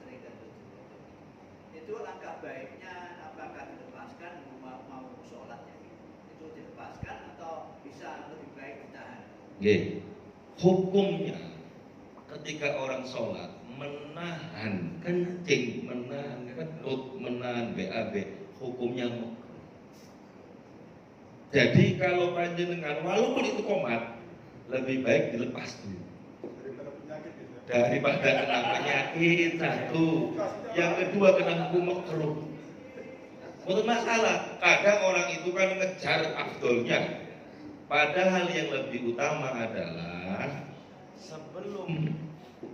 Itu langkah baiknya apakah dilepaskan mau sholatnya itu dilepaskan atau bisa lebih baik ditahan? Hukumnya ketika orang sholat menahan kencing, menahan kentut, menahan BAB, hukumnya makruh. Jadi kalau panjenengan walaupun itu komat, lebih baik dilepas dulu daripada kena penyakit. Satu, yang kedua kena hukum makruh. Bukan masalah. Kadang orang itu kan ngejar afdolnya, Padahal yang lebih utama adalah sebelum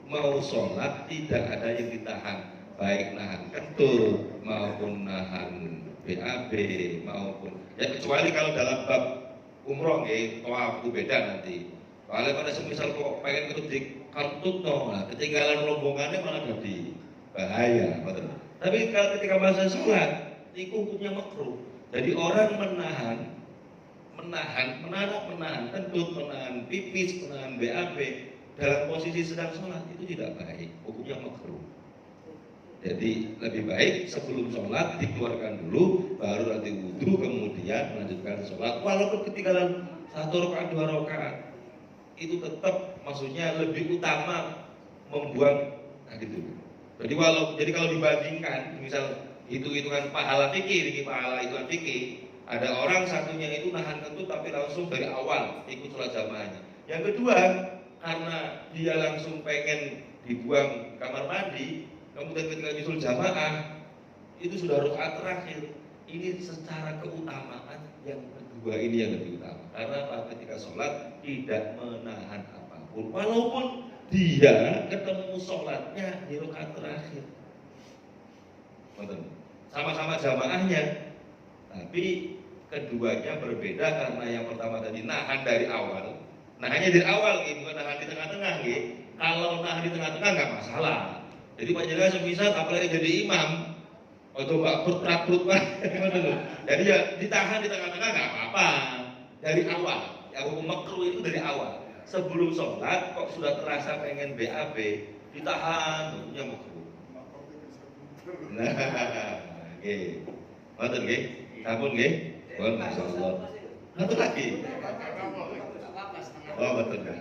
mau sholat tidak ada yang ditahan, baik nahan kentut maupun nahan BAB maupun ya, kecuali kalau dalam bab umroh nggih, tawaf itu beda nanti. Kalau pada semisal kok pengen ketik kentut nah, ketinggalan rombongannya malah jadi bahaya, betul. Tapi kalau ketika masa sholat, itu hukumnya makruh. Jadi orang menahan kentut, menahan pipis, menahan BAB dalam posisi sedang sholat itu tidak baik, hukumnya makruh. Jadi lebih baik sebelum sholat dikeluarkan dulu, baru nanti wudhu, kemudian melanjutkan sholat. Walaupun ketinggalan 1 rakaat 2 rakaat, itu tetap maksudnya lebih utama membuang gitu. Jadi kalau dibandingkan, misal hitungan pahala fikih, ini pahala hitungan fikih, ada orang satunya itu nahan kentut tapi langsung dari awal ikut sholat jamaahnya. Yang kedua, karena dia langsung pengen dibuang kamar mandi, kemudian ketika nyusul jamaah itu sudah rakaat terakhir. Ini secara keutamaan yang kedua ini yang lebih utama. Karena ketika sholat tidak menahan apapun, walaupun dia ketemu sholatnya di rakaat terakhir, sama-sama jamaahnya, tapi keduanya berbeda karena yang pertama tadi nahan dari awal. Nahannya dari awal gitu, bukan nahan di tengah-tengah gitu. Kalau nahan di tengah-tengah nggak masalah. Jadi panjenengan semisal apalagi jadi imam, atau mbak perut jadi ya ditahan di tengah-tengah nggak apa-apa dari awal. Yang hukum makruh itu dari awal. Sebelum sholat kok sudah terasa pengen BAB, ditahan, hukumnya makruh. Nah, nggih. Wonten nggih? Sampun nggih? Pun masyaallah. Satu lagi. Oh, betul kan?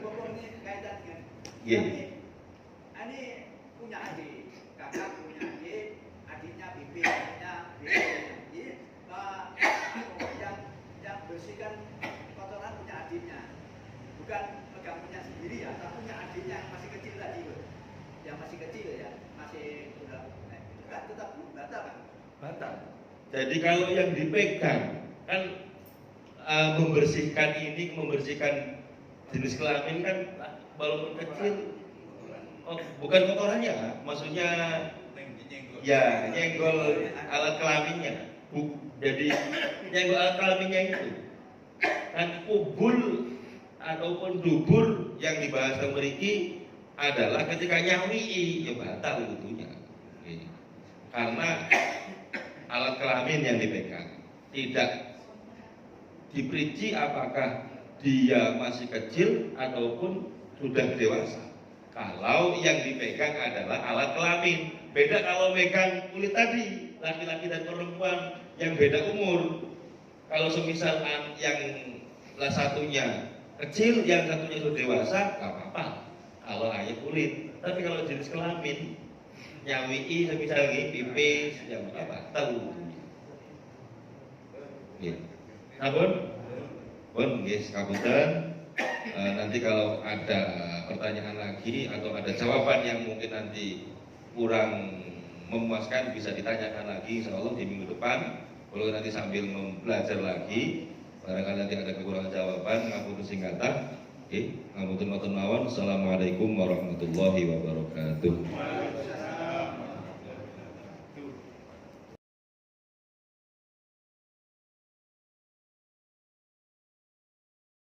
Nggih. Ini punya adik, kakak punya adik, adiknya bibi, adiknya bibi. Yang bersihkan kotoran punya adiknya, bukan pegang punya sendiri ya, tapi punya adiknya yang masih kecil tadi, yang masih kecil ya, masih udah, itu kan tetap batal kan? Batal. Jadi kalau yang dipegang kan membersihkan jenis kelamin kan walaupun kecil, bukan kotorannya, maksudnya ya nyenggol alat kelaminnya. Jadi nyenggol alat kelaminnya itu kan kubul ataupun dubur yang dibahas memiliki adalah ketika nyawi ya batal wudunya. Karena alat kelamin yang dipegang tidak diperinci apakah dia masih kecil ataupun sudah dewasa. Kalau yang dipegang adalah alat kelamin, beda kalau megang kulit tadi, laki-laki dan perempuan yang beda umur. Kalau semisal yang satunya kecil, yang satunya sudah dewasa, nggak apa-apa. Kalau hanya kulit, tapi kalau jenis kelamin, nyawi semisal ini pipis, yang apa? Tahu. Ya. Pun guys, kabutan. Nanti kalau ada pertanyaan lagi atau ada jawaban yang mungkin nanti kurang memuaskan bisa ditanyakan lagi, insya Allah di minggu depan. Kalau nanti sambil belajar lagi, barangkali nanti ada kekurangan jawaban, ngapunten sing kathah. Nggih, ngapunten matur nuwun. Assalamualaikum warahmatullahi wabarakatuh.